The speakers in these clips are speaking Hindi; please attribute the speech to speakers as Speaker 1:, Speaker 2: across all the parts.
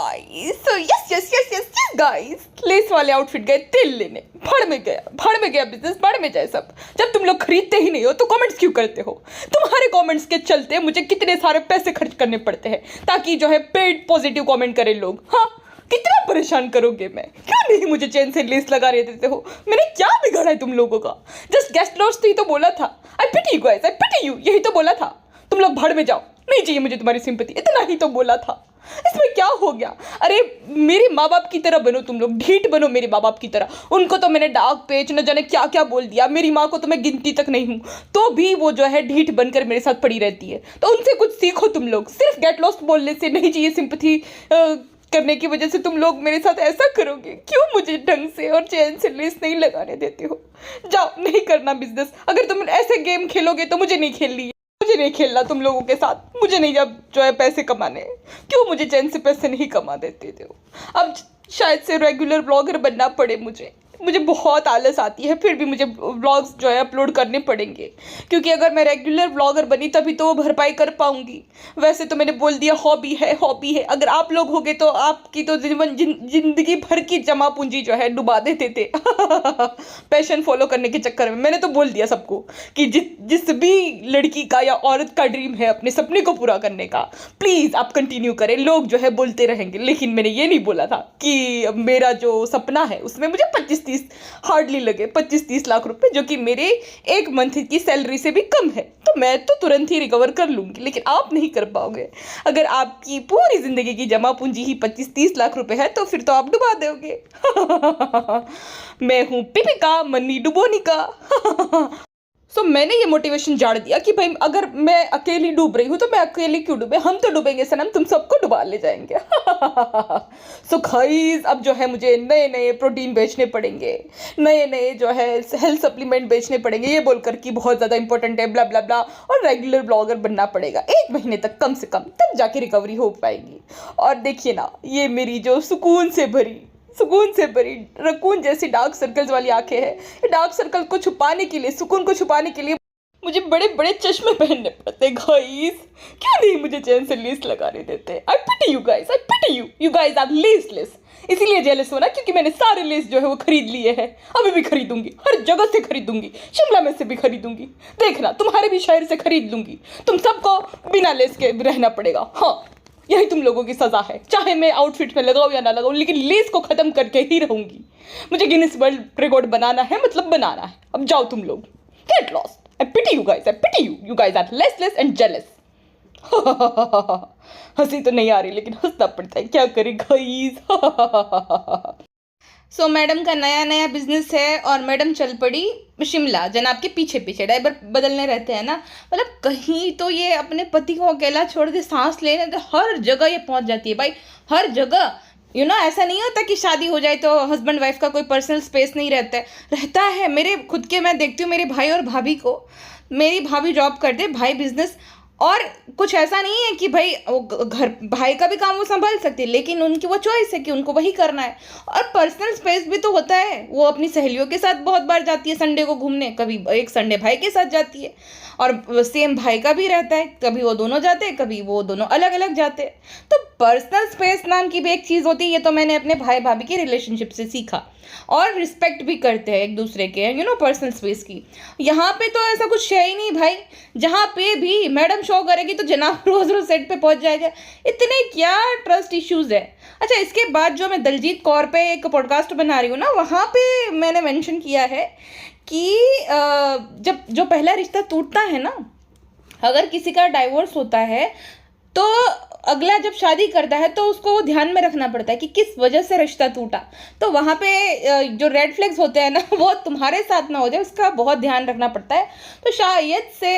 Speaker 1: Guys, so yes guys, less वाले आउटफिट गए तेल लेने, भाड़ में गया बिजनेस, भाड़ में जाए सब। जब तुम लोग खरीदते ही नहीं हो तो कमेंट्स क्यों करते हो? तुम्हारे कमेंट्स के चलते मुझे कितने सारे पैसे खर्च करने पड़ते हैं ताकि जो है पेड पॉजिटिव कमेंट करें लोग। हाँ, कितना परेशान करोगे मैं? क्यों नहीं मुझे चैन से लेस लगा रहे देते हो? मैंने क्या बिगाड़ा है तुम लोगों का? जस्ट गेस्ट लॉस ही तो बोला था। I pity you guys, I pity you, यही तो बोला था। तुम लोग भाड़ में जाओ, नहीं चाहिए मुझे तुम्हारी सिंपैथी, इतना ही तो बोला था। इसमें क्या हो गया? अरे मेरे माँ बाप की तरह बनो तुम लोग, ढीठ बनो मेरे माँ बाप की तरह। उनको तो मैंने डाक पेच न जाने क्या क्या बोल दिया, मेरी माँ को तो मैं गिनती तक नहीं हूँ, तो भी वो जो है ढीठ बनकर मेरे साथ पड़ी रहती है। तो उनसे कुछ सीखो तुम लोग। सिर्फ गेट लॉस्ट बोलने से नहीं चाहिए सिंपैथी करने की वजह से तुम लोग मेरे साथ ऐसा करोगे? क्यों मुझे ढंग से और चैन से लेस नहीं लगाने देते हो? जाओ, नहीं करना बिजनेस। अगर तुम ऐसे गेम खेलोगे तो मुझे नहीं खेलनी, मुझे नहीं खेलना तुम लोगों के साथ। मुझे नहीं अब जो है पैसे कमाने। क्यों मुझे चैन से पैसे नहीं कमा देते थे? अब शायद से रेगुलर ब्लॉगर बनना पड़े मुझे बहुत आलस आती है, फिर भी मुझे व्लॉग्स जो है अपलोड करने पड़ेंगे, क्योंकि अगर मैं रेगुलर ब्लॉगर बनी तभी तो वो भरपाई कर पाऊंगी। वैसे तो मैंने बोल दिया हॉबी है। अगर आप लोग होगे तो आपकी तो जिंदगी भर की जमा पूंजी जो है डुबा देते थे पैशन फॉलो करने के चक्कर में। मैंने तो बोल दिया सबको कि जिस भी लड़की का या औरत का ड्रीम है अपने सपने को पूरा करने का, प्लीज़ आप कंटिन्यू करें। लोग जो है बोलते रहेंगे, लेकिन मैंने ये नहीं बोला था कि मेरा जो सपना है उसमें मुझे 25-30 हार्डली लगे 25-30 लाख रुपए, जो कि मेरे एक मंथ की सैलरी से भी कम है। तो मैं तो तुरंत ही रिकवर कर लूंगी, लेकिन आप नहीं कर पाओगे। अगर आपकी पूरी जिंदगी की जमा पूंजी ही 25-30 लाख रुपए है तो फिर तो आप डुबा दोगे मैं हूं पिपिका मन्नी डुबोनिका सो मैंने ये मोटिवेशन झाड़ दिया कि भाई अगर मैं अकेली डूब रही हूँ तो मैं अकेली क्यों डूबे, हम तो डूबेंगे सनम, तुम सबको डुबा ले जाएंगे सो गाइस, अब जो है मुझे नए नए प्रोटीन बेचने पड़ेंगे, नए जो है हेल्थ सप्लीमेंट बेचने पड़ेंगे, ये बोलकर कि बहुत ज़्यादा इंपॉर्टेंट है, ब्ला ब्ला ब्ला, और रेगुलर ब्लॉगर बनना पड़ेगा 1 महीने तक कम से कम, तब जाके रिकवरी हो पाएगी। और देखिए ना, ये मेरी जो सुकून से भरी रकून जैसी डार्क सर्कल्स वाली आंखें हैं, ये डार्क सर्कल को छुपाने के लिए, सुकून को छुपाने के लिए मुझे बड़े बड़े चश्मे पहनने पड़ते। गाइस, क्यों नहीं मुझे चैन से लेस लगाने देते? I pity you guys, I pity you guys are laceless. इसीलिए जेलस हो ना, क्योंकि मैंने सारे लेस जो है वो खरीद लिए हैं। अभी भी खरीदूंगी, हर जगह से खरीदूंगी, शिमला में से भी खरीदूंगी, देखना तुम्हारे भी शहर से खरीद लूंगी। तुम सबको बिना लेस के रहना पड़ेगा। हाँ, यही तुम लोगों की सजा है। चाहे मैं आउटफिट में लगाऊं या ना लगाऊं, लेकिन लेस को खत्म करके ही रहूंगी। मुझे गिनीज वर्ल्ड रिकॉर्ड बनाना है, मतलब बनाना है। अब जाओ तुम लोग, get lost. I pity you guys, I pity you guys are laceless and jealous हंसी तो नहीं आ रही, लेकिन हंसना पड़ता है, क्या करे गाइस सो मैडम का नया बिजनेस है और मैडम चल पड़ी शिमला जनाब के पीछे ड्राइवर बदलने रहते हैं ना। मतलब कहीं तो ये अपने पति को अकेला छोड़ के सांस लेने, तो हर जगह ये पहुंच जाती है भाई, हर जगह। ऐसा नहीं होता कि शादी हो जाए तो हस्बैंड वाइफ का कोई पर्सनल स्पेस नहीं रहता है। मेरे खुद के मैं देखती हूँ मेरे भाई और भाभी को, मेरी भाभी जॉब करते, भाई बिजनेस, और कुछ ऐसा नहीं है कि भाई घर भाई का भी काम वो संभाल सकती है, लेकिन उनकी वो चॉइस है कि उनको वही करना है। और पर्सनल स्पेस भी तो होता है, वो अपनी सहेलियों के साथ बहुत बार जाती है संडे को घूमने, कभी एक संडे भाई के साथ जाती है, और सेम भाई का भी रहता है, कभी वो दोनों जाते हैं, कभी वो दोनों अलग अलग जाते हैं। तो पर्सनल स्पेस नाम की भी एक चीज़ होती है, ये तो मैंने अपने भाई भाभी के रिलेशनशिप से सीखा। और रिस्पेक्ट भी करते हैं एक दूसरे के पर्सनल स्पेस की। यहाँ पे तो ऐसा कुछ है ही नहीं भाई, जहाँ पे भी मैडम शो करेगी तो जनाब रोज सेट पे पहुंच जाएगा। इतने क्या ट्रस्ट इश्यूज है। अच्छा, इसके बाद जो मैं दलजीत कौर पे एक पॉडकास्ट बना रही हूँ ना, वहाँ पे मैंने मेंशन किया है कि जब जो पहला रिश्ता टूटता है ना, अगर किसी का डाइवोर्स होता है तो अगला जब शादी करता है तो उसको वो ध्यान में रखना पड़ता है कि किस वजह से रिश्ता टूटा। तो वहाँ पे जो रेड फ्लैग्स होते हैं ना, वो तुम्हारे साथ ना हो जाए, उसका बहुत ध्यान रखना पड़ता है। तो शायद से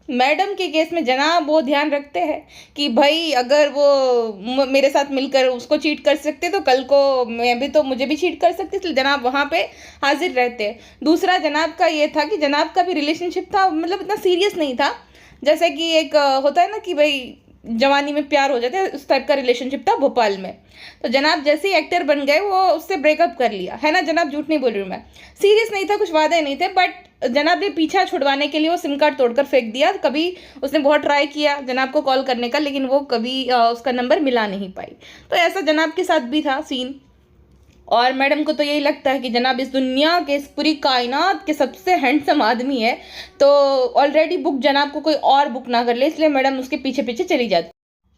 Speaker 1: मैडम के केस में जनाब वो ध्यान रखते हैं कि भाई अगर वो मेरे साथ मिलकर उसको चीट कर सकते तो कल को मुझे भी चीट कर सकती, इसलिए जनाब वहाँ पे हाजिर रहते हैं। दूसरा जनाब का ये था कि जनाब का भी रिलेशनशिप था, मतलब इतना सीरियस नहीं था, जैसे कि एक होता है ना कि भाई जवानी में प्यार हो जाता है, उस टाइप का रिलेशनशिप था भोपाल में। तो जनाब जैसे ही एक्टर बन गए वो उससे ब्रेकअप कर लिया है ना जनाब, झूठ नहीं बोल रही हूँ मैं, सीरियस नहीं था, कुछ वादे नहीं थे, बट जनाब ने पीछा छुड़वाने के लिए वो सिम कार्ड तोड़कर फेंक दिया। कभी उसने बहुत ट्राई किया जनाब को कॉल करने का, लेकिन वो कभी उसका नंबर मिला नहीं पाई। तो ऐसा जनाब के साथ भी था सीन। और मैडम को तो यही लगता है कि जनाब इस दुनिया के, इस पूरी कायनात के सबसे हैंडसम आदमी है, तो ऑलरेडी बुक जनाब को कोई और बुक ना कर ले, इसलिए मैडम उसके पीछे पीछे चली जाती।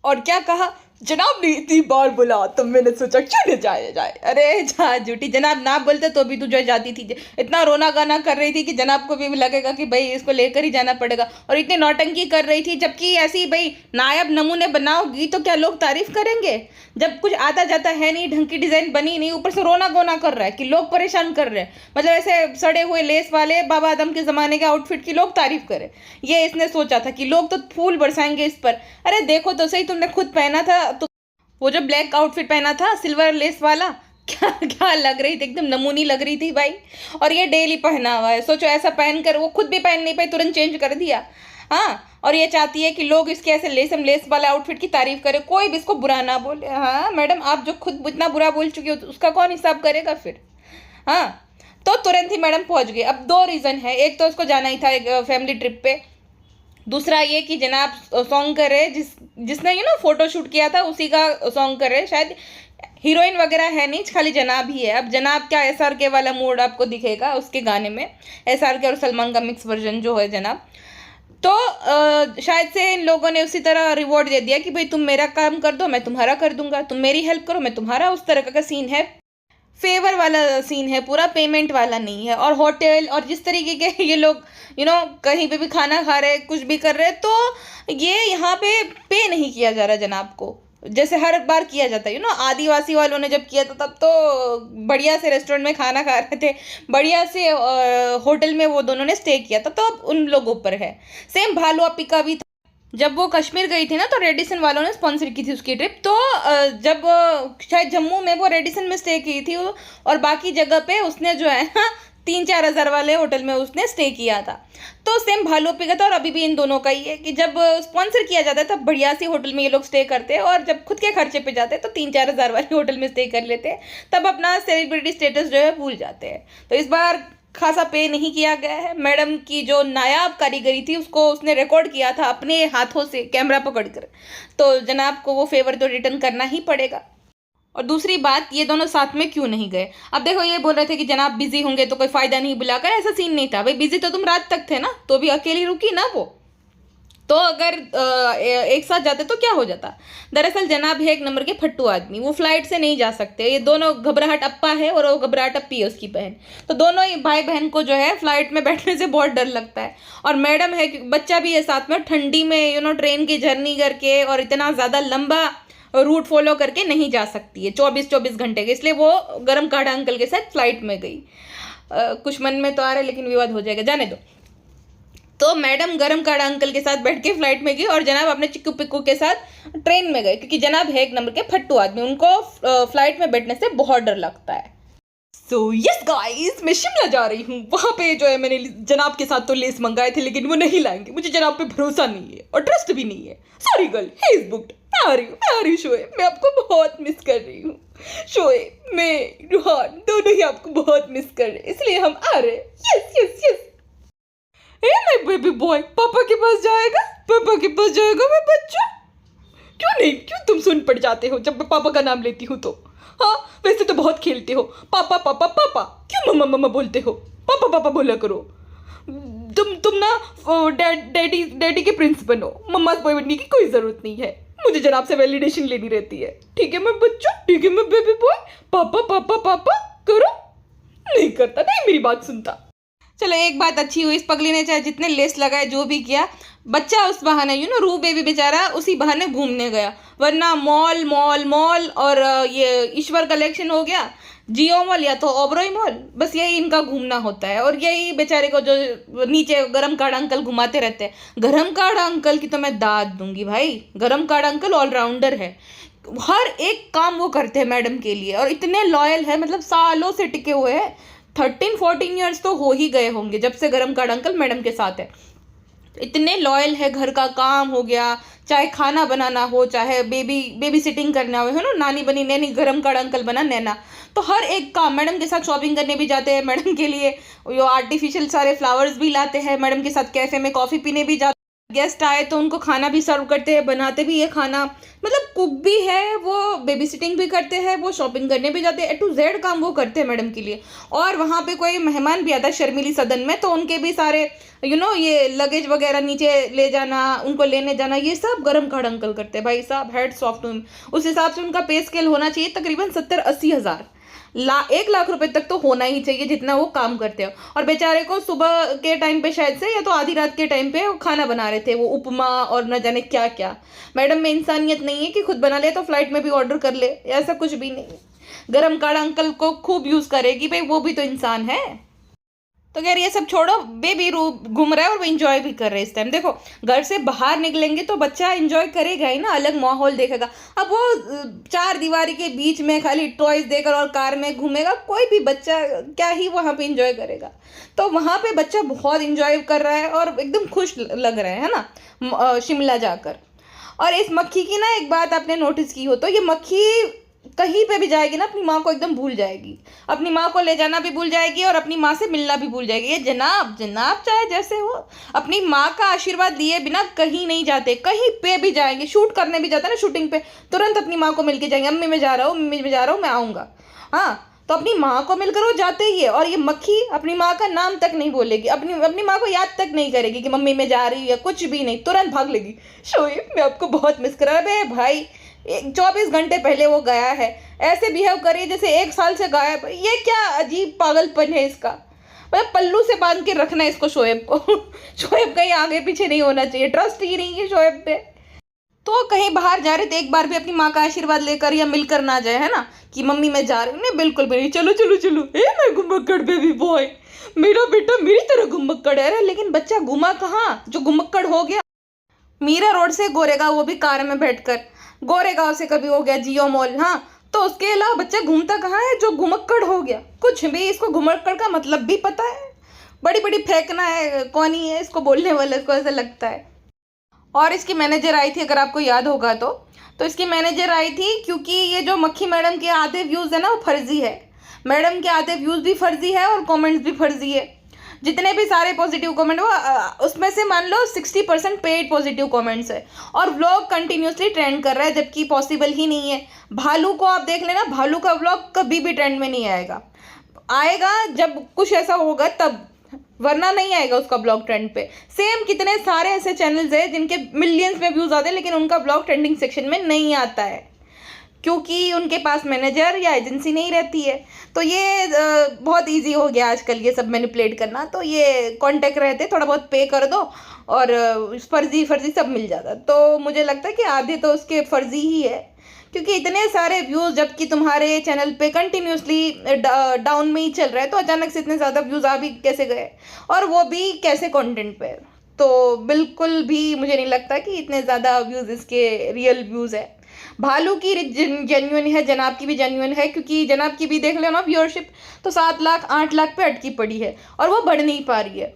Speaker 1: और क्या कहा, जनाब ने इतनी बार बोला तो मैंने सोचा क्यों न जाए। अरे जा झूठी, जनाब ना बोलते तो भी तू जो जाती थी। इतना रोना गाना कर रही थी कि जनाब को भी लगेगा कि भाई इसको लेकर ही जाना पड़ेगा, और इतनी नौटंकी कर रही थी। जबकि ऐसी भाई नायाब नमूने बनाओगी तो क्या लोग तारीफ करेंगे? जब कुछ आता जाता है नहीं, ढंग की डिज़ाइन बनी नहीं, ऊपर से रोना गोना कर रहा है कि लोग परेशान कर रहे हैं। मतलब ऐसे सड़े हुए लेस वाले बाबा आदम के ज़माने के आउटफिट की लोग तारीफ करें, ये इसने सोचा था कि लोग तो फूल बरसाएंगे इस पर। अरे देखो तो सही, तुमने खुद पहना था तो वो जो ब्लैक आउटफिट पहना था सिल्वर लेस वाला, क्या क्या लग रही थी, एकदम नमूनी लग रही थी भाई। और ये डेली पहना हुआ है, सोचो ऐसा पहनकर वो खुद भी पहन नहीं पाई, तुरंत चेंज कर दिया। हाँ, और ये चाहती है कि लोग इसके ऐसे लेसम लेस वाले आउटफिट की तारीफ करें, कोई भी इसको बुरा ना बोले। हाँ मैडम, आप जो खुद इतना बुरा बोल चुकी हो तो उसका कौन हिसाब करेगा फिर? हाँ, तो तुरंत ही मैडम पहुंच गई। अब दो रीज़न है, एक तो उसको जाना ही था एक फैमिली ट्रिप पे, दूसरा ये कि जनाब सॉन्ग कर रहे, जिसने फोटो शूट किया था उसी का सॉन्ग कर रहे। शायद हीरोइन वगैरह है नहीं, खाली जनाब ही है। अब जनाब क्या SRK वाला मूड आपको दिखेगा उसके गाने में, SRK और सलमान का मिक्स वर्जन जो है जनाब। तो शायद से इन लोगों ने उसी तरह रिवॉर्ड दे दिया कि भाई तुम मेरा काम कर दो मैं तुम्हारा कर दूंगा, तुम मेरी हेल्प करो मैं तुम्हारा, उस तरह का सीन है। फेवर वाला सीन है पूरा, पेमेंट वाला नहीं है। और होटल और जिस तरीके के ये लोग कहीं पे भी खाना खा रहे, कुछ भी कर रहे, तो ये यहाँ पे नहीं किया जा रहा जनाब को, जैसे हर बार किया जाता है। आदिवासी वालों ने जब किया था तब तो बढ़िया से रेस्टोरेंट में खाना खा रहे थे, बढ़िया से होटल में वो दोनों ने स्टे किया था, तो अब उन लोगों पर है। सेम भालू अपी का भी था, जब वो कश्मीर गई थी ना तो रेडिसन वालों ने स्पॉन्सर की थी उसकी ट्रिप। तो जब शायद जम्मू में वो रेडिसन में स्टे की थी, और बाकी जगह पे उसने जो है ना 3-4 हज़ार वाले होटल में उसने स्टे किया था। तो सेम भालू पे का था, और अभी भी इन दोनों का ही है कि जब स्पॉन्सर किया जाता है तब बढ़िया सी होटल में ये लोग स्टे करते हैं, और जब खुद के खर्चे पे जाते हैं तो 3-4 हज़ार वाले होटल में स्टे कर लेते हैं, तब अपना सेलिब्रिटी स्टेटस जो है भूल जाते हैं। तो इस बार खासा पे नहीं किया गया है। मैडम की जो नायाब कारीगरी थी उसको उसने रिकॉर्ड किया था अपने हाथों से कैमरा पकड़कर, तो जनाब को वो फेवर तो रिटर्न करना ही पड़ेगा। और दूसरी बात, ये दोनों साथ में क्यों नहीं गए? अब देखो, ये बोल रहे थे कि जनाब बिजी होंगे तो कोई फायदा नहीं बुलाकर, ऐसा सीन नहीं था भाई। बिजी तो तुम रात तक थे ना, तो भी अकेली रुकी ना वो। तो अगर एक साथ जाते तो क्या हो जाता? दरअसल जनाब है एक नंबर के फट्टू आदमी, वो फ्लाइट से नहीं जा सकते। ये दोनों, घबराहट अप्पा है और वो घबराहट अप्पी है उसकी बहन, तो दोनों ही भाई बहन को जो है फ्लाइट में बैठने से बहुत डर लगता है। और मैडम है, बच्चा भी है साथ में, ठंडी में ट्रेन की जर्नी करके और इतना ज़्यादा लंबा रूट फॉलो करके नहीं जा सकती है 24-24 घंटे के, इसलिए वो गरम काढ़ा अंकल के साथ फ्लाइट में गई। कुछ मन में तो आ रहा है लेकिन विवाद हो जाएगा, जाने दो। तो मैडम गरम काढ़ा अंकल के साथ बैठ के फ्लाइट में गई, और जनाब अपने चिक्कू पिक्कू के साथ ट्रेन में गए, क्योंकि जनाब है एक नंबर के फट्टू आदमी, उनको फ्लाइट में बैठने से बहुत डर लगता है। सो यस गाइस, मैं शिमला जा रही हूँ। वहाँ पे जो है मैंने जनाब के साथ तो लेस मंगाए थे, लेकिन वो नहीं लाएंगे, मुझे जनाब पे भरोसा नहीं है और ट्रस्ट भी नहीं है। Sorry girl, he is booked. मैं आ रही हूँ शोएब, मैं आपको बहुत मिस कर रही हूँ। शोएब, मैं रूहान दोनों ही आपको बहुत मिस कर रहे हैं, इसलिए हम आ रहे हैं। Yes yes yes. My baby boy पापा के पास जाएगा, पापा के पास जाएगा मैं बच्चा। क्यों नहीं, क्यों तुम सुन पड़ जाते हो जब मैं पापा का नाम लेती हूँ तो? हाँ, वैसे तो बहुत खेलते हो, पापा पापा पापा, क्यों मम्मा मम्मा बोलते हो? पापा पापा बोला करो। तुम ना डैडी के प्रिंस बनो, मम्मा बॉय बनने की कोई ज़रूरत नहीं है। मुझे जनाब से वैलिडेशन लेनी रहती है। ठीक है मैं बच्चा, ठीक है मैं बेबी बॉय, पापा पापा पापा करो। नहीं करता, नहीं मेरी बात सुनता। चलो एक बात अच्छी हुई, इस पगली ने चाहे जितने लेस लगाए जो भी किया, बच्चा उस बहाने रू बेबी बेचारा उसी बहाने घूमने गया, वरना मॉल मॉल मॉल और ये ईश्वर कलेक्शन हो गया, जियो मॉल या तो ओबरॉय मॉल, बस यही इनका घूमना होता है। और यही बेचारे को जो नीचे गरम काढ़ा अंकल घुमाते रहते हैं। गरम काढ़ा अंकल की तो मैं दाद दूंगी भाई, गरम काढ़ा अंकल ऑलराउंडर है, हर एक काम वो करते हैं मैडम के लिए, और इतने लॉयल है, मतलब सालों से टिके हुए हैं। 13-14 ईयर्स तो हो ही गए होंगे जब से गरम काढ़ा अंकल मैडम के साथ है। इतने लॉयल है, घर का काम हो गया, चाहे खाना बनाना हो, चाहे बेबी सिटिंग करना हो, है ना, नानी बनी नैनी, गरम का अंकल बना नैना, तो हर एक काम मैडम के साथ शॉपिंग करने भी जाते हैं, मैडम के लिए जो आर्टिफिशियल सारे फ्लावर्स भी लाते हैं, मैडम के साथ कैफे में कॉफ़ी पीने भी जाते, गेस्ट आए तो उनको खाना भी सर्व करते हैं, बनाते भी ये खाना, मतलब कुक भी है वो, बेबी सिटिंग भी करते हैं वो, शॉपिंग करने भी जाते हैं, ए टू जेड काम वो करते हैं मैडम के लिए। और वहाँ पे कोई मेहमान भी आता है शर्मिली सदन में, तो उनके भी सारे ये लगेज वगैरह नीचे ले जाना, उनको लेने जाना, ये सब गरम खाड़ अंकल करते हैं भाई साहब, हेड सॉफ्ट टू हिम। उस हिसाब से उनका पे स्केल होना चाहिए तकरीबन 70-80 हज़ार, 1 लाख रुपए तक तो होना ही चाहिए जितना वो काम करते हो। और बेचारे को सुबह के टाइम पे शायद से, या तो आधी रात के टाइम पे वो खाना बना रहे थे, वो उपमा और न जाने क्या क्या। मैडम में इंसानियत नहीं है कि खुद बना ले तो फ्लाइट में भी ऑर्डर कर ले, ऐसा कुछ भी नहीं। गरम काढ़ा अंकल को खूब यूज़ करेगी भाई, वो भी तो इंसान है। तो यार ये सब छोड़ो, बेबी रूप घूम रहा है और वो इंजॉय भी कर रहे हैं इस टाइम। देखो घर से बाहर निकलेंगे तो बच्चा इंजॉय करेगा ही ना, अलग माहौल देखेगा। अब वो 4 दीवारी के बीच में खाली टॉयज देकर और कार में घूमेगा, कोई भी बच्चा क्या ही वहाँ पे इंजॉय करेगा। तो वहाँ पे बच्चा बहुत इंजॉय कर रहा है और एकदम खुश लग रहा है ना शिमला जाकर। और इस मक्खी की ना एक बात आपने नोटिस की हो तो, ये मक्खी कहीं पे भी जाएगी ना अपनी माँ को एकदम भूल जाएगी, अपनी माँ को ले जाना भी भूल जाएगी और अपनी माँ से मिलना भी भूल जाएगी। ये जनाब चाहे जैसे हो, अपनी माँ का आशीर्वाद लिए बिना कहीं नहीं जाते, कहीं पे भी जाएंगे, शूट करने भी जाते हैं ना, शूटिंग पे तुरंत अपनी माँ को मिल के जाएंगे, अम्मी मैं जा रहा हूँ, मम्मी मैं जा रहा हूँ, मैं आऊँगा। हाँ, तो अपनी माँ को मिलकर वो जाते ही है। और ये मक्खी अपनी माँ का नाम तक नहीं बोलेगी, अपनी माँ को याद तक नहीं करेगी कि मम्मी मैं जा रही हूँ या कुछ भी नहीं, तुरंत भाग लेगी। शोएब मैं आपको बहुत मिस कर रहा है भाई, 24 घंटे पहले वो गया है, ऐसे बिहेव करिए जैसे 1 साल से गायब। ये क्या अजीब पागलपन है इसका, मतलब पल्लू से बांध के रखना है इसको शोएब को। शोएब कहीं आगे पीछे नहीं होना चाहिए, ट्रस्ट ही नहीं है शोएब पे। तो कहीं बाहर जा रहे थे, एक बार भी अपनी माँ का आशीर्वाद लेकर या मिलकर ना जाए, है ना, कि मम्मी मैं जा रही हूँ, नहीं बिल्कुल भी नहीं। चलो चलो चलो, मैं घुमक्कड़ बेबी बॉय, मेरा बेटा मेरी तरह घुमक्कड़ है। लेकिन बच्चा घुमा कहाँ जो घुमक्कड़ हो गया। मीरा रोड से गोरेगांव, वो भी कार में बैठकर, गोरेगांव से कभी हो गया जियो मॉल, हाँ, तो उसके अलावा बच्चा घूमता कहाँ है जो घुमक्कड़ हो गया। कुछ भी इसको घुमक्कड़ का मतलब भी पता है, बड़ी बड़ी फेंकना है, कौन ही है इसको बोलने वाले को, ऐसा लगता है। और इसकी मैनेजर आई थी, अगर आपको याद होगा तो इसकी मैनेजर आई थी क्योंकि ये जो मक्खी मैडम के आधे व्यूज़ है ना वो फर्जी है, मैडम के आधे व्यूज़ भी फर्जी है और कमेंट्स भी फर्जी है। जितने भी सारे पॉजिटिव कमेंट वो उसमें से मान लो 60% पेड पॉजिटिव कमेंट्स है, और व्लॉग कंटिन्यूसली ट्रेंड कर रहा है, जबकि पॉसिबल ही नहीं है। भालू को आप देख लेना, भालू का व्लॉग कभी भी ट्रेंड में नहीं आएगा जब कुछ ऐसा होगा तब, वरना नहीं आएगा उसका ब्लॉग ट्रेंड पे। सेम कितने सारे ऐसे चैनल्स हैं जिनके मिलियंस में व्यूज़ आते हैं लेकिन उनका ब्लॉग ट्रेंडिंग सेक्शन में नहीं आता है, क्योंकि उनके पास मैनेजर या एजेंसी नहीं रहती है। तो ये बहुत इजी हो गया आजकल ये सब मैनिपुलेट करना। तो ये कांटेक्ट रहते, थोड़ा बहुत पे कर दो और फर्जी सब मिल जाता। तो मुझे लगता है कि आधे तो उसके फर्जी ही है, क्योंकि इतने सारे व्यूज़ जबकि तुम्हारे चैनल पे कंटिन्यूसली डाउन में ही चल रहा है, तो अचानक से इतने ज़्यादा व्यूज़ आ भी कैसे गए, और वो भी कैसे कंटेंट पे। तो बिल्कुल भी मुझे नहीं लगता कि इतने ज़्यादा व्यूज़ इसके रियल व्यूज़ है। भालू की जेन्युइन है, जनाब की भी जेन्युइन है, क्योंकि जनाब की भी देख लो ना व्यूअरशिप तो 7 लाख 8 लाख पे अटकी पड़ी है और वो बढ़ नहीं पा रही है।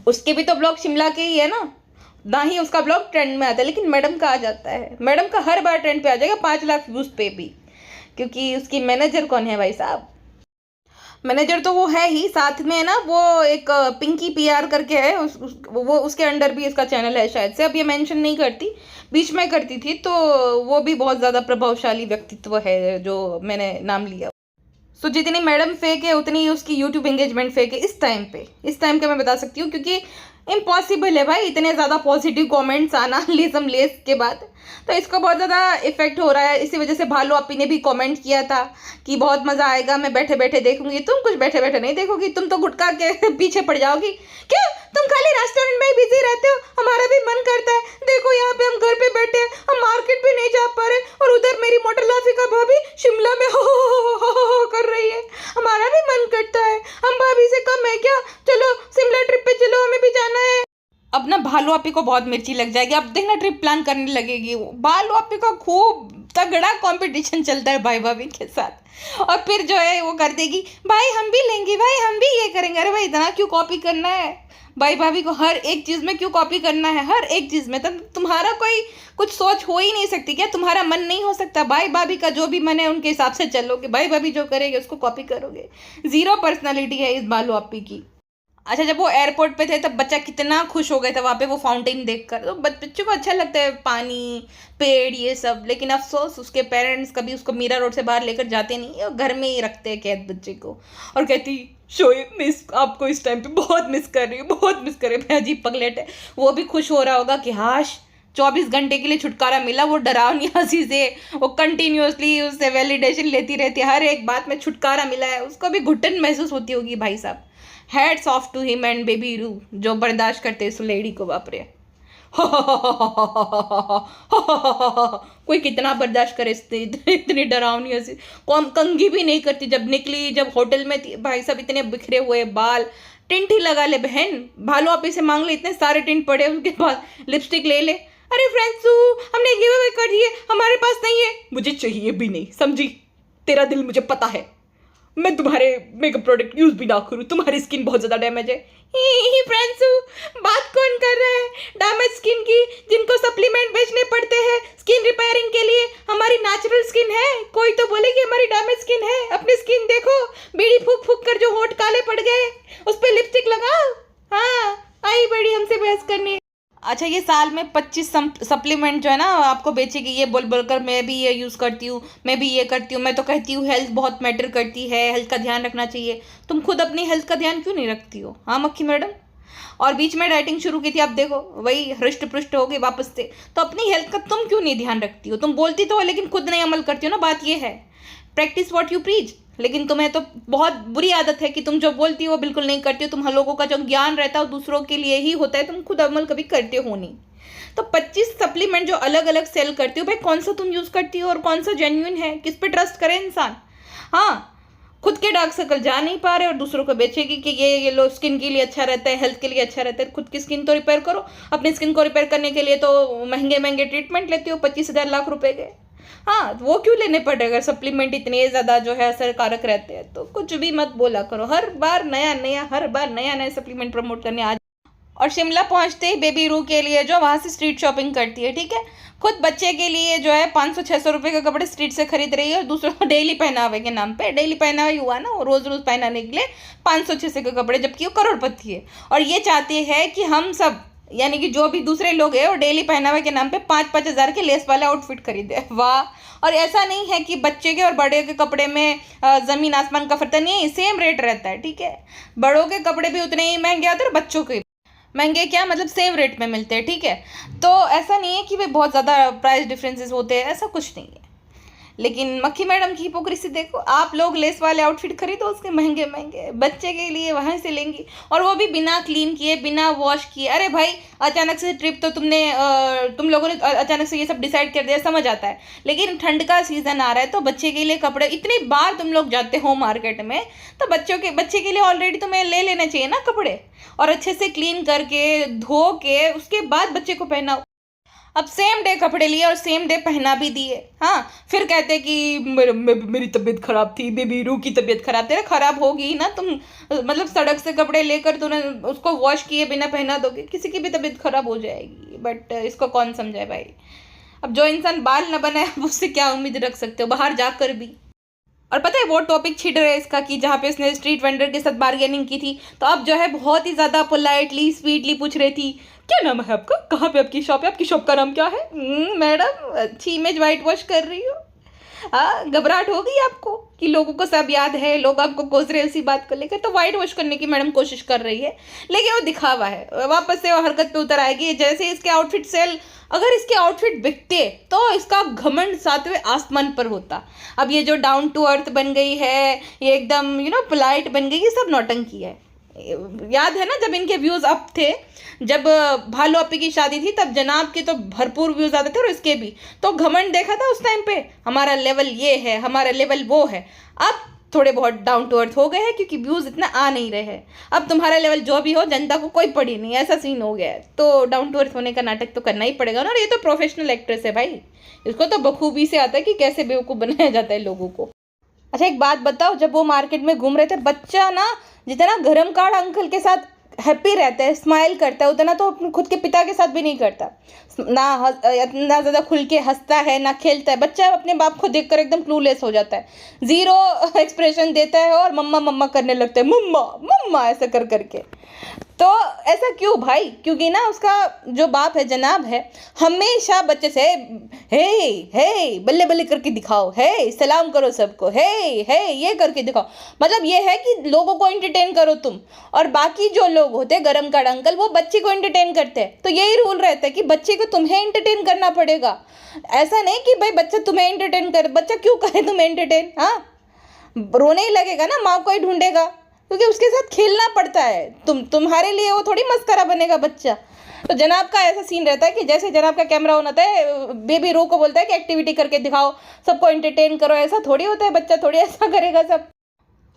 Speaker 1: उसके भी तो ब्लॉग शिमला के ही है ना ही उसका ब्लॉग ट्रेंड में आता है, लेकिन मैडम का आ जाता है। मैडम का हर बार ट्रेंड पे आ जाएगा 5 लाख व्यूज़ पे भी, क्योंकि उसकी मैनेजर कौन है भाई साहब, मैनेजर तो वो है ही, साथ में है ना वो एक पिंकी पीआर करके है, वो उसके अंडर भी इसका चैनल है शायद से, अब ये मेंशन नहीं करती, बीच में करती थी। तो वो भी बहुत ज़्यादा प्रभावशाली व्यक्तित्व है जो मैंने नाम लिया। सो जितनी मैडम फेक है उतनी उसकी यूट्यूब एंगेजमेंट फेक है इस टाइम पे मैं बता सकती हूँ, क्योंकि इम्पॉसिबल है भाई इतने ज़्यादा पॉजिटिव कमेंट्स आना लेस के बाद। तो इसको बहुत ज़्यादा इफेक्ट हो रहा है। इसी वजह से भालू आपी ने भी कमेंट किया था कि बहुत मज़ा आएगा, मैं बैठे बैठे देखूंगी। तुम कुछ बैठे बैठे नहीं देखोगी, तुम तो गुटखा के पीछे पड़ जाओगी। क्यों तुम खाली रेस्टोरेंट में ही बिजी रहते हो, हमारा भी मन करता है। देखो यहाँ पे हम घर पे बैठे हैं, हम मार्केट भी नहीं जा पा रहे, और उधर मेरी मोटर लाफिका भाभी शिमला में हो कर रही है, हमारा भी मन करता है। हम भाभी से कम है क्या, चलो शिमला ट्रिप पे चलो, हमें भी जाना है। अब ना भालू आपी को बहुत मिर्ची लग जाएगी, अब देखना ट्रिप प्लान करने लगेगी। भालू आपी का खूब तगड़ा कंपटीशन चलता है भाई भाभी के साथ। और फिर जो है वो कर देगी, भाई हम भी लेंगे, भाई हम भी ये करेंगे। अरे भाई इतना क्यों कॉपी करना है भाई भाभी को, हर एक चीज़ में क्यों कॉपी करना है, हर एक चीज़ में? तब तुम्हारा कोई कुछ सोच हो ही नहीं सकती क्या? तुम्हारा मन नहीं हो सकता? भाई भाभी का जो भी मन है उनके हिसाब से चलोगे, भाई भाभी जो करेंगे उसको कॉपी करोगे। जीरो पर्सनालिटी है इस बालू आपी की। अच्छा, जब वो एयरपोर्ट पे थे तब बच्चा कितना खुश हो गया था वहाँ पे वो फाउंटेन देखकर। तो बच्चों को अच्छा लगता है पानी, पेड़, ये सब, लेकिन अफसोस उसके पेरेंट्स कभी उसको मीरा रोड से बाहर लेकर जाते नहीं और घर में ही रखते हैं कैद बच्चे को। और कहती, शोएब मिस आपको इस टाइम पे बहुत मिस कर रही हूँ, बहुत मिस कर रही हूँ। अजीब पगलेट है। वो भी खुश हो रहा होगा कि हाश 24 घंटे के लिए छुटकारा मिला वो डरावनी हंसी से। वो कंटिन्यूसली उससे वैलिडेशन लेती रहती है, हर एक बात में छुटकारा मिला है। उसको भी घुटन महसूस होती होगी भाई साहब। Hats off to him and बेबी रू जो बर्दाश्त करते इस लेडी को। बाप रे कोई कितना बर्दाश्त करे इतनी डरावनी हंसी। कौन कंघी भी नहीं करती जब निकली, जब होटल में थी। भाई साहब इतने बिखरे हुए बाल, टिंट ही लगा ले बहन, भालो आप इसे मांग ले, इतने सारे टिंट पड़े, उसके बाद लिपस्टिक ले ले। अरे फ्रेंड्सू हमने गिव अवे कर दिए, हमारे पास नहीं है। मुझे चाहिए भी नहीं, समझी? तेरा दिल मुझे पता है, मैं तुम्हारे मेकअप प्रोडक्ट यूज भी ना करूँ, तुम्हारी स्किन बहुत ज़्यादा डैमेज है। फ्रेंड्सू बात कौन कर रहा है डैमेज स्किन की, जिनको सप्लीमेंट बेचने पड़ते हैं स्किन रिपेयरिंग के लिए? हमारी नेचुरल स्किन है, कोई तो बोले कि हमारी डैमेज स्किन है। अपनी स्किन देखो, बीड़ी फूक फूक कर जो होंठ काले पड़ गए, उस पर लिपस्टिक लगाओ। हाँ आई बड़ी हमसे बहस करने। अच्छा, ये साल में 25 सप्लीमेंट जो है ना आपको बेचेगी, ये बोल बोल कर मैं भी ये यूज़ करती हूँ, मैं भी ये करती हूँ, मैं तो कहती हूँ हेल्थ बहुत मैटर करती है, हेल्थ का ध्यान रखना चाहिए। तुम खुद अपनी हेल्थ का ध्यान क्यों नहीं रखती हो? हाँ मक्खी मैडम। और बीच में डाइटिंग शुरू की थी, आप देखो वही हृष्ट पृष्ट हो गई वापस से। तो अपनी हेल्थ का तुम क्यों नहीं ध्यान रखती हो? तुम बोलती तो हो लेकिन खुद नहीं अमल करती हो ना। बात ये है, प्रैक्टिस व्हाट यू प्रीच। लेकिन तुम्हें तो बहुत बुरी आदत है कि तुम जो बोलती हो वो बिल्कुल नहीं करती हो। तुम लोगों का जो ज्ञान रहता है वो दूसरों के लिए ही होता है, तुम खुद अमल कभी करते हो नहीं। तो 25 सप्लीमेंट जो अलग अलग सेल करती हो, भाई कौन सा तुम यूज़ करती हो और कौन सा जेन्युइन है? किस पे ट्रस्ट करे इंसान? हाँ, खुद के डार्क सर्कल जा नहीं पा रहे और दूसरों को बेचेगी कि ये लो स्किन के लिए अच्छा रहता है, हेल्थ के लिए अच्छा रहता है। खुद की स्किन तो रिपेयर करो। अपनी स्किन को रिपेयर करने के लिए तो महंगे महंगे ट्रीटमेंट लेती हो, 25,000 लाख रुपए के। हाँ, वो क्यों लेने पड़े? अगर सप्लीमेंट इतने ज़्यादा जो है असरकारक रहते हैं तो कुछ भी मत बोला करो। हर बार नया नया सप्लीमेंट प्रमोट करने आ। और शिमला पहुंचते ही बेबी रू के लिए जो वहाँ से स्ट्रीट शॉपिंग करती है, ठीक है, खुद बच्चे के लिए जो है 500-600 रुपये के कपड़े स्ट्रीट से खरीद रही है और दूसरों को डेली पहनावे के नाम पे, डेली पहनावा हुआ ना, वो रोज़ रोज़ पहनाने के लिए 500-600 के कपड़े, जबकि वो करोड़पति है। और ये चाहती है कि हम सब यानी कि जो भी दूसरे लोग हैं वो डेली पहनावे के नाम पे 5-5 हज़ार के लेस वाला आउटफिट खरीदे। वाह। और ऐसा नहीं है कि बच्चे के और बड़े के कपड़े में ज़मीन आसमान का फर्क नहीं है, सेम रेट रहता है, ठीक है। बड़ों के कपड़े भी उतने ही महंगे आते हैं और बच्चों के महंगे क्या मतलब सेम रेट में मिलते हैं, ठीक है। तो ऐसा नहीं है कि वे बहुत ज़्यादा प्राइस डिफरेंसेस होते हैं, ऐसा कुछ नहीं है। लेकिन मक्खी मैडम की हिपोक्रेसी देखो, आप लोग लेस वाले आउटफिट खरीदो उसके महंगे महंगे, बच्चे के लिए वहाँ से लेंगी और वो भी बिना क्लीन किए, बिना वॉश किए। अरे भाई अचानक से ट्रिप तो तुम लोगों ने अचानक से ये सब डिसाइड कर दिया, समझ आता है, लेकिन ठंड का सीज़न आ रहा है तो बच्चे के लिए कपड़े, इतनी बार तुम लोग जाते हो मार्केट में तो बच्चे के लिए ऑलरेडी तुम्हें ले लेने चाहिए ना कपड़े, और अच्छे से क्लीन करके धो के उसके बाद बच्चे को पहनाओ। अब सेम डे कपड़े लिए और सेम डे पहना भी दिए। हाँ, फिर कहते कि मेरी तबीयत खराब थी, बेबी रू की तबीयत खराब। तेरा खराब होगी ना, तुम मतलब सड़क से कपड़े लेकर तूने उसको वॉश किए बिना पहना दोगे, किसी की भी तबीयत खराब हो जाएगी। बट इसको कौन समझाए भाई। अब जो इंसान बाल न बनाए उससे क्या उम्मीद रख सकते हो बाहर जाकर भी। और पता है वो टॉपिक छिड़ रहा है इसका कि जहाँ पे उसने स्ट्रीट वेंडर के साथ बार्गेनिंग की थी, तो अब जो है बहुत ही ज़्यादा पोलाइटली स्वीटली पूछ रही थी, क्या नाम है आपका, कहाँ पे आपकी शॉप है, आपकी शॉप का नाम क्या है? मैडम अच्छी इमेज वाइट वॉश कर रही हो। हाँ, घबराहट हो गई आपको कि लोगों को सब याद है, लोग आपको कोस रहे उसी बात को लेकर, तो वाइट वॉश करने की मैडम कोशिश कर रही है, लेकिन वो दिखावा है। वापस से वो हरकत पे उतर आएगी। जैसे इसके आउटफिट सेल, अगर इसके आउटफिट बिकते तो इसका घमंड 7वें आसमान पर होता। अब ये जो डाउन टू अर्थ बन गई है, ये एकदम पोलाइट बन गई, ये सब नौटंकी है। याद है ना जब इनके व्यूज़ अप थे, जब भालू अपी की शादी थी तब जनाब के तो भरपूर व्यूज़ आते थे और इसके भी, तो घमंड देखा था उस टाइम पे, हमारा लेवल ये है, हमारा लेवल वो है। अब थोड़े बहुत डाउन टू अर्थ हो गए हैं क्योंकि व्यूज़ इतना आ नहीं रहे हैं। अब तुम्हारा लेवल जो भी हो, जनता को कोई पड़ी नहीं, ऐसा सीन हो गया है। तो डाउन टू अर्थ होने का नाटक तो करना ही पड़ेगा ना। और ये तो प्रोफेशनल एक्ट्रेस है भाई, इसको तो बखूबी से आता है कि कैसे बेवकूफ़ बनाया जाता है लोगों को। अच्छा एक बात बताओ, जब वो मार्केट में घूम रहे थे, बच्चा ना जितना गरम कार्ड अंकल के साथ हैप्पी रहता है, स्माइल करता है, उतना तो अपने खुद के पिता के साथ भी नहीं करता। ना ज़्यादा खुल के हंसता है, ना खेलता है। बच्चा अपने बाप को देखकर एकदम क्लूलेस हो जाता है, ज़ीरो एक्सप्रेशन देता है और मम्मा मम्मा करने लगता है, मम्मा मम्मा ऐसा कर करके। तो ऐसा क्यों भाई? क्योंकि ना उसका जो बाप है, जनाब है, हमेशा बच्चे से हे हे बल्ले बल्ले करके दिखाओ, हे सलाम करो सबको, हे ये करके दिखाओ। मतलब ये है कि लोगों को एंटरटेन करो तुम, और बाकी जो लोग होते हैं गरम कार्ड अंकल, वो बच्चे को एंटरटेन करते हैं। तो यही रूल रहता है कि बच्चे को तुम्हें एंटरटेन करना पड़ेगा। ऐसा नहीं कि भाई बच्चा तुम्हें एंटरटेन करे। बच्चा क्यों करे तुम्हें एंटरटेन? हाँ, रोने ही लगेगा ना, माँ को ही ढूंढेगा, क्योंकि उसके साथ खेलना पड़ता है। तुम्हारे लिए वो थोड़ी मस्करा बनेगा बच्चा। तो जनाब का ऐसा सीन रहता है कि जैसे जनाब का कैमरा ऑन होता है, बेबी रो को बोलता है कि एक्टिविटी करके दिखाओ, सबको एंटरटेन करो। ऐसा थोड़ी होता है, बच्चा थोड़ी ऐसा करेगा सब।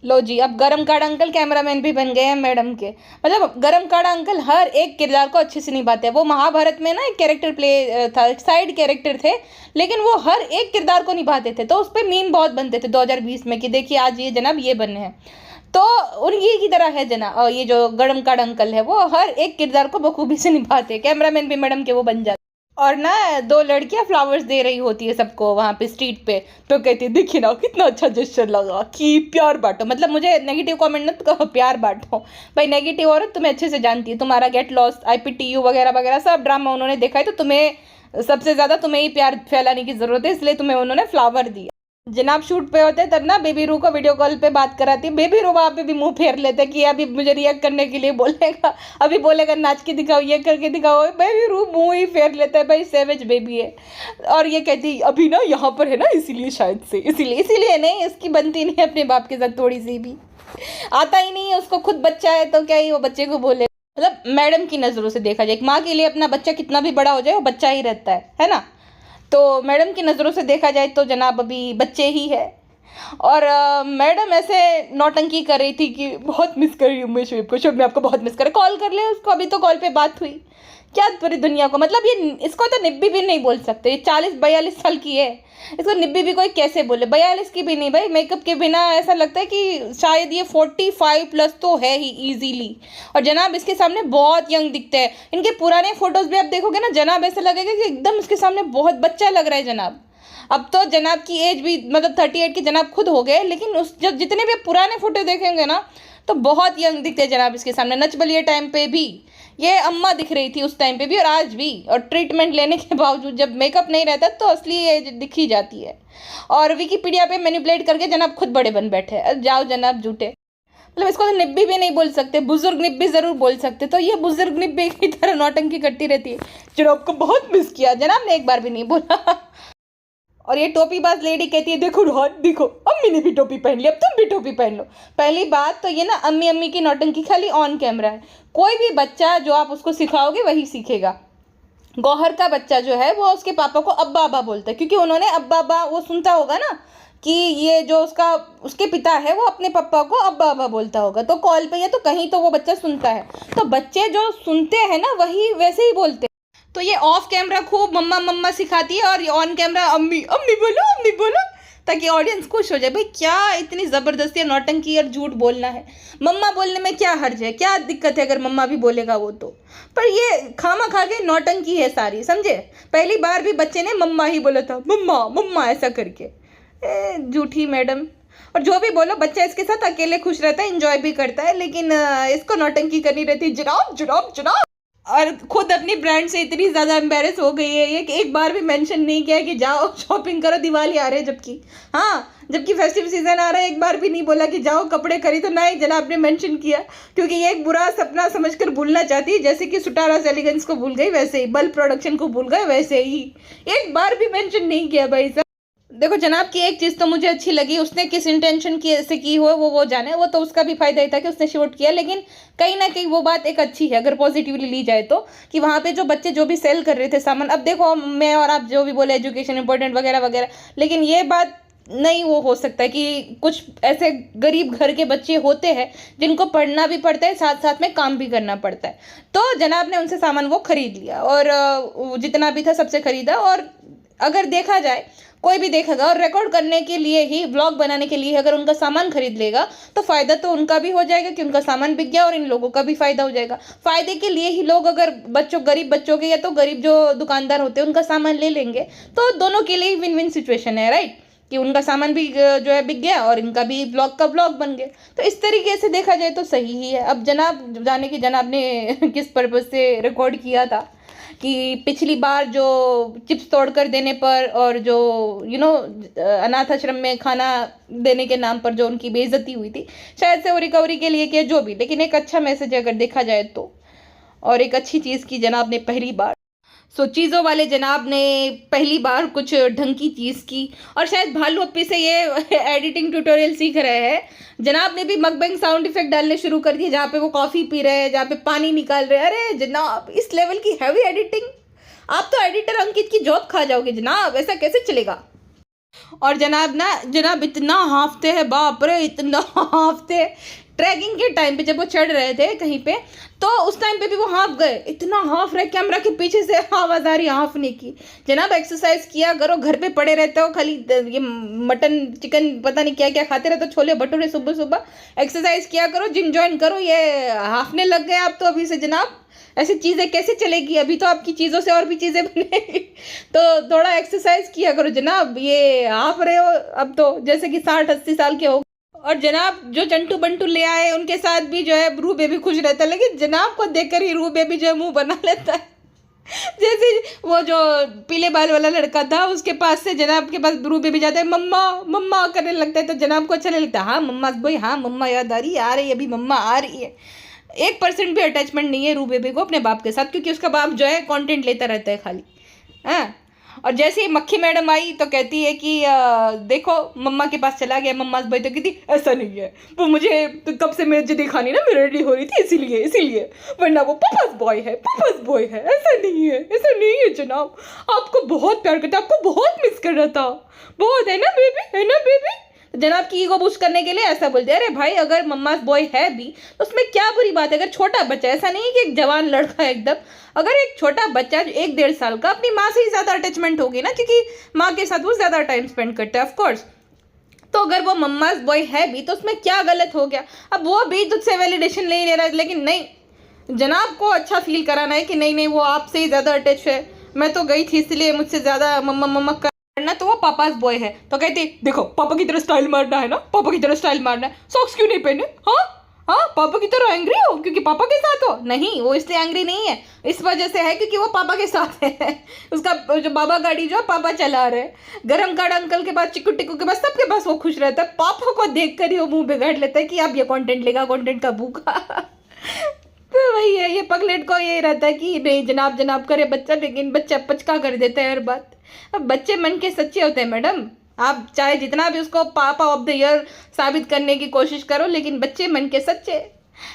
Speaker 1: लो जी, अब गरम कार्ड अंकल कैमरामैन भी बन गए हैं मैडम के। मतलब गरम कार्ड अंकल हर एक किरदार को अच्छे से निभाते हैं। वो महाभारत में ना एक कैरेक्टर प्ले था, साइड कैरेक्टर थे, लेकिन वो हर एक किरदार को निभाते थे। तो उस पर मीम बहुत बनते थे 2020 में कि देखिए आज ये जनाब ये बने हैं। तो उनकी की तरह है जना, और ये जो गरम कार्ड अंकल है वो हर एक किरदार को बखूबी से निभाते हैं। कैमरामैन भी मैडम के वो बन जाते। और ना दो लड़कियां फ्लावर्स दे रही होती है सबको वहाँ पे स्ट्रीट पे, तो कहती है देखिए ना कितना अच्छा जेस्चर लगा कि प्यार बांटो। मतलब मुझे नेगेटिव कमेंट मत कहो, प्यार बांटो भाई। नेगेटिव औरत तुम्हें अच्छे से जानती है, तुम्हारा गेट लॉस्ट, IPTU वगैरह वगैरह सब ड्रामा उन्होंने देखा है। तो तुम्हें सबसे ज़्यादा तुम्हें ही प्यार फैलाने की ज़रूरत है, इसलिए तुम्हें उन्होंने फ्लावर दिया। जनाब शूट पे होते हैं तब ना बेबी रू को वीडियो कॉल पे बात कराती है। बेबी रू वहाँ पे भी मुंह फेर लेता है कि अभी मुझे रिएक्ट करने के लिए बोलेगा, अभी बोलेगा नाच के दिखाओ, ये करके दिखाओ। बेबी रू मुंह ही फेर लेता है, भाई सेवेज बेबी है। और ये कहती है अभी ना यहाँ पर है ना, इसीलिए शायद से, इसीलिए नहीं, इसकी बनती नहीं है अपने बाप के साथ थोड़ी सी भी। आता ही नहीं है उसको, खुद बच्चा है तो क्या ही वो बच्चे को बोले। मतलब मैडम की नज़रों से देखा जाए, एक माँ के लिए अपना बच्चा कितना भी बड़ा हो जाए वो बच्चा ही रहता है ना। तो मैडम की नज़रों से देखा जाए तो जनाब अभी बच्चे ही है। और मैडम ऐसे नौटंकी कर रही थी कि बहुत मिस कर रही हूँ मैं शुएब को, शुएब मैं आपको बहुत मिस कर, कॉल कर ले उसको, अभी तो कॉल पे बात हुई। क्या पूरी दुनिया को, मतलब ये इसको तो निब्बी भी नहीं बोल सकते। ये 40-42 साल की है, इसको निब्बी भी कोई कैसे बोले? 42 की भी नहीं भाई, मेकअप के बिना ऐसा लगता है कि शायद ये 45+ तो है ही इजीली। और जनाब इसके सामने बहुत यंग दिखते हैं। इनके पुराने फोटोज़ भी आप देखोगे ना जनाब, ऐसा लगेगा कि एकदम इसके सामने बहुत बच्चा लग रहा है जनाब। अब तो जनाब की एज भी मतलब 38 की जनाब खुद हो गए, लेकिन उस जब जितने भी पुराने फोटो देखेंगे ना तो बहुत यंग दिखते हैं जनाब इसके सामने। नच बलिए टाइम पे भी ये अम्मा दिख रही थी उस टाइम पे भी, और आज भी। और ट्रीटमेंट लेने के बावजूद जब मेकअप नहीं रहता तो असली एज दिख ही जाती है। और विकीपीडिया पे मैनिपुलेट करके जनाब खुद बड़े बन बैठे। अब जाओ जनाब झूठे। मतलब इसको तो निब्बी भी नहीं बोल सकते, बुजुर्ग निब्बी ज़रूर बोल सकते। तो ये बुजुर्ग निब्बी की तरह नौटंकी करती रहती है। जनाब को बहुत मिस किया, जनाब ने एक बार भी नहीं बोला। और ये टोपीबाज लेडी कहती है देखो रोहन, देखो अम्मी ने भी टोपी पहन ली, अब तुम भी टोपी पहन लो। पहली बात तो ये ना अम्मी अम्मी की नौटंकी खाली ऑन कैमरा है। कोई भी बच्चा जो आप उसको सिखाओगे वही सीखेगा। गौहर का बच्चा जो है वो उसके पापा को अब्बा अब्बा बोलता है, क्योंकि उन्होंने अब्बा अब्बा वो सुनता होगा ना कि ये जो उसके पिता है वो अपने पापा को अब्बा अब्बा बोलता होगा। तो कॉल पे या तो कहीं तो वो बच्चा सुनता है। तो बच्चे जो सुनते हैं ना वही वैसे ही बोलते हैं। तो ये ऑफ कैमरा खूब मम्मा मम्मा सिखाती है, और ये ऑन कैमरा अम्मी अम्मी बोलो, ताकि ऑडियंस खुश हो जाए। भाई क्या इतनी ज़बरदस्ती है, नौटंकी और झूठ बोलना है। मम्मा बोलने में क्या हर्ज है, क्या दिक्कत है अगर मम्मा भी बोलेगा वो तो। पर ये खामा खा के नौटंकी है सारी, समझे? पहली बार भी बच्चे ने मम्मा ही बोला था, मम्मा मम्मा ऐसा करके। झूठी मैडम। और जो भी बोलो बच्चा इसके साथ अकेले खुश रहता है, इंजॉय भी करता है, लेकिन इसको नौटंकी करनी रहती है, जनाब जनाब जनाब। और खुद अपनी ब्रांड से इतनी ज़्यादा एम्बेरस हो गई है ये कि एक बार भी मेंशन नहीं किया कि जाओ शॉपिंग करो, दिवाली आ रही है जबकि, हाँ जबकि फेस्टिव सीजन आ रहा है, एक बार भी नहीं बोला कि जाओ कपड़े खरीदो। ना ही जनाब ने मेंशन किया, क्योंकि ये एक बुरा सपना समझकर भूलना चाहती है। जैसे कि सुटारास एलिगेंस को भूल गई वैसे ही, बल्ब प्रोडक्शन को भूल गए वैसे ही, एक बार भी मेंशन नहीं किया भाई साहब। देखो जनाब की एक चीज़ तो मुझे अच्छी लगी, उसने किस इंटेंशन से की हो वो जाने, वो तो उसका भी फायदा ही था कि उसने शूट किया। लेकिन कहीं ना कहीं वो बात एक अच्छी है अगर पॉजिटिवली ली जाए तो, कि वहाँ पे जो बच्चे जो भी सेल कर रहे थे सामान, अब देखो मैं और आप जो भी बोले एजुकेशन इंपॉर्टेंट वगैरह वगैरह, लेकिन ये बात नहीं वो हो सकता है कि कुछ ऐसे गरीब घर के बच्चे होते हैं जिनको पढ़ना भी पड़ता है, साथ साथ में काम भी करना पड़ता है। तो जनाब ने उनसे सामान वो खरीद लिया और जितना भी था सबसे खरीदा। और अगर देखा जाए, कोई भी देखेगा और रिकॉर्ड करने के लिए ही, व्लॉग बनाने के लिए अगर उनका सामान खरीद लेगा तो फ़ायदा तो उनका भी हो जाएगा कि उनका सामान बिक गया और इन लोगों का भी फ़ायदा हो जाएगा। फ़ायदे के लिए ही लोग अगर गरीब बच्चों के या तो गरीब जो दुकानदार होते हैं उनका सामान ले लेंगे तो दोनों के लिए विन विन सिचुएशन है, राइट। कि उनका सामान भी जो है बिक गया और इनका भी ब्लॉग का ब्लॉग बन गया। तो इस तरीके से देखा जाए तो सही ही है। अब जनाब जाने की जनाब ने किस पर्पज़ से रिकॉर्ड किया था कि पिछली बार जो चिप्स तोड़कर देने पर और जो अनाथ आश्रम में खाना देने के नाम पर जो उनकी बेइज्जती हुई थी, शायद से वो रिकवरी के लिए किया जो भी, लेकिन एक अच्छा मैसेज अगर देखा जाए तो, और एक अच्छी चीज़ की जनाब ने पहली बार। चीज़ों वाले जनाब ने पहली बार कुछ ढंग की चीज़ की। और शायद भालू अप्पी से ये एडिटिंग ट्यूटोरियल सीख रहे हैं। जनाब ने भी मकबैंग साउंड इफेक्ट डालने शुरू कर दिए, जहाँ पे वो कॉफ़ी पी रहे हैं, जहाँ पे पानी निकाल रहे हैं। अरे जनाब, इस लेवल की हैवी एडिटिंग, आप तो एडिटर अंकित की जॉब खा जाओगे जनाब, ऐसा कैसे चलेगा। और जनाब इतना हाँफते हैं, बाप रे इतना हाँफते। ट्रैकिंग के टाइम पे जब वो चढ़ रहे थे कहीं पे, तो उस टाइम पे भी वो हाँफ गए, इतना हाँफ रहे, कैमरा के पीछे से आवाज़ आ रही हाँफने की। जनाब एक्सरसाइज किया करो, घर पे पड़े रहते हो खाली ये मटन चिकन पता नहीं क्या क्या खाते रहते हो, छोले भटूरे सुबह सुबह। एक्सरसाइज किया करो, जिम ज्वाइन करो, ये हाँफने लग गए आप तो अभी से जनाब। ऐसी चीज़ें कैसे चलेगी, अभी तो आपकी चीज़ों से और भी चीज़ें बनेगी। तो थोड़ा एक्सरसाइज किया करो जनाब, ये हाँफ रहे हो अब तो जैसे कि 60-80 साल के हो। और जनाब जो चंटू बंटू ले आए उनके साथ भी जो है रू बेबी खुश रहता है, लेकिन जनाब को देखकर ही रू बेबी जो है मुंह बना लेता है। जैसे वो जो पीले बाल वाला लड़का था उसके पास से जनाब के पास रू बेबी जाता है, मम्मा मम्मा करने लगता है, तो जनाब को अच्छा नहीं लगता। हाँ मम्मा भाई, हाँ मम्मा याद आ रही है, आ रही है, अभी मम्मा आ रही है। 1% भी अटैचमेंट नहीं है रू बेबी को अपने बाप के साथ, क्योंकि उसका बाप जो है कंटेंट लेता रहता है खाली। हाँ, और जैसे ही मक्खी मैडम आई तो कहती है कि देखो मम्मा के पास चला गया। मम्मा भाई तो कहती ऐसा नहीं है, वो मुझे तो कब से मेरे दिखानी ना, मैं रेडी हो रही थी इसीलिए, वरना वो पापास बॉय है, ऐसा नहीं है जनाब, आपको बहुत प्यार करता है, आपको बहुत मिस कर रहा था, बहुत, है ना बेबी। जनाब की ईगो बूस्ट करने के लिए ऐसा बोलते हैं। अरे भाई, अगर मम्मा बॉय है भी तो उसमें क्या बुरी बात है। अगर छोटा बच्चा, ऐसा नहीं है कि एक जवान लड़का है एकदम, अगर एक छोटा बच्चा 1-1.5 साल का, अपनी माँ से ही ज़्यादा अटैचमेंट होगी ना, क्योंकि माँ के साथ वो ज़्यादा टाइम स्पेंड करता है ऑफकोर्स। तो अगर वो मम्माज बॉय है भी तो उसमें क्या गलत हो गया। अब वो भी तुझसे वैलिडेशन नहीं ले रहा है, लेकिन नहीं, जनाब को अच्छा फील कराना है कि नहीं वो आपसे ही ज़्यादा अटैच है। मैं तो गई थी इसलिए मुझसे ज़्यादा मम्मा करना, तो वो पापास बॉय है। तो कहती देखो पापा की तरह स्टाइल मारना है ना, पापा की तरह स्टाइल मारना है, सॉक्स क्यों नहीं पहने, हाँ पापा की तरह एंग्री हो क्योंकि पापा के साथ हो। नहीं, वो इसलिए एंग्री नहीं है, इस वजह से है क्योंकि वो पापा के साथ है। उसका जो बाबा गाड़ी जो पापा चला रहे, गरम कार्ड अंकल के पास, चिक्कू टिक्कू के पास, सबके पास वो खुश रहता है। पापा को देख कर ही वो मुंह बिगाड़ लेता है कि अब ये कंटेंट लेगा, कंटेंट का भूखा। तो वही है, ये पगलेट को ये रहता है कि नहीं जनाब करे बच्चा, लेकिन बच्चा पचका कर देता है हर बात। अब बच्चे मन के सच्चे होते हैं मैडम, आप चाहे जितना भी उसको पापा ऑफ द ईयर साबित करने की कोशिश करो, लेकिन बच्चे मन के सच्चे।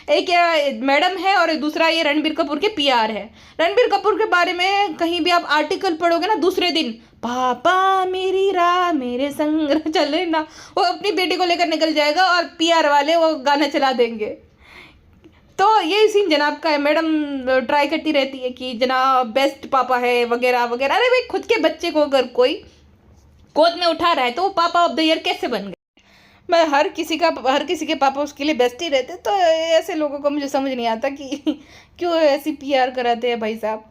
Speaker 1: एक मैडम है और दूसरा ये रणबीर कपूर के पीआर है। रणबीर कपूर के बारे में कहीं भी आप आर्टिकल पढ़ोगे ना, दूसरे दिन पापा मेरी राह मेरे संग चले ना, वो अपनी बेटी को लेकर निकल जाएगा और पीआर वाले वो गाना चला देंगे। तो ये सीन जनाब का है। मैडम ट्राई करती रहती है कि जनाब बेस्ट पापा है वगैरह वगैरह। अरे भाई, खुद के बच्चे को अगर कोई गोद में उठा रहा है तो वो पापा ऑफ द ईयर कैसे बन गए। मैं हर किसी के पापा उसके लिए बेस्ट ही रहते। तो ऐसे लोगों को मुझे समझ नहीं आता कि क्यों ऐसी पीआर कराते हैं भाई साहब।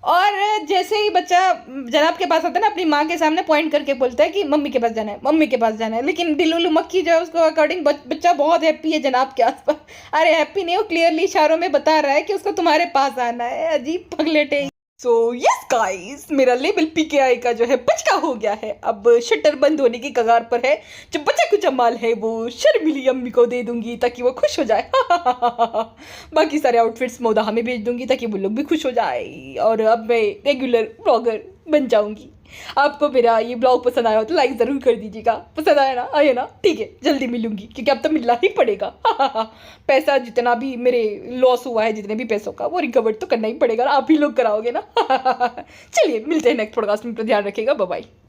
Speaker 1: और जैसे ही बच्चा जनाब के पास आता है ना, अपनी माँ के सामने पॉइंट करके बोलता है कि मम्मी के पास जाना है, लेकिन दिलुलू मक्खी जो है उसको अकॉर्डिंग बच्चा बहुत हैप्पी है जनाब के आसपास। अरे हैप्पी नहीं, वो क्लियरली इशारों में बता रहा है कि उसको तुम्हारे पास आना है। अजीब पगलेटे। सो यस गाइस, मेरा लेबल पीकेआई का जो है बचका हो गया है, अब शटर बंद होने की कगार पर है। जो बचा कुछ माल है वो शर्मिली अम्मी को दे दूंगी ताकि वो खुश हो जाए। बाकी सारे आउटफिट्स मोदाहा में भेज दूंगी ताकि वो लोग भी खुश हो जाए, और अब मैं रेगुलर ब्लॉगर बन जाऊंगी। आपको मेरा ये ब्लॉग पसंद आया हो तो लाइक ज़रूर कर दीजिएगा। पसंद आया ना, आए ना, ठीक है, जल्दी मिलूंगी क्योंकि अब तो मिलना ही पड़ेगा। पैसा जितना भी मेरे लॉस हुआ है, जितने भी पैसों का, वो रिकवर तो करना ही पड़ेगा ना, आप ही लोग कराओगे ना। चलिए मिलते हैं नेक्स्ट पॉडकास्ट में, ध्यान रखिएगा, बाय बाय।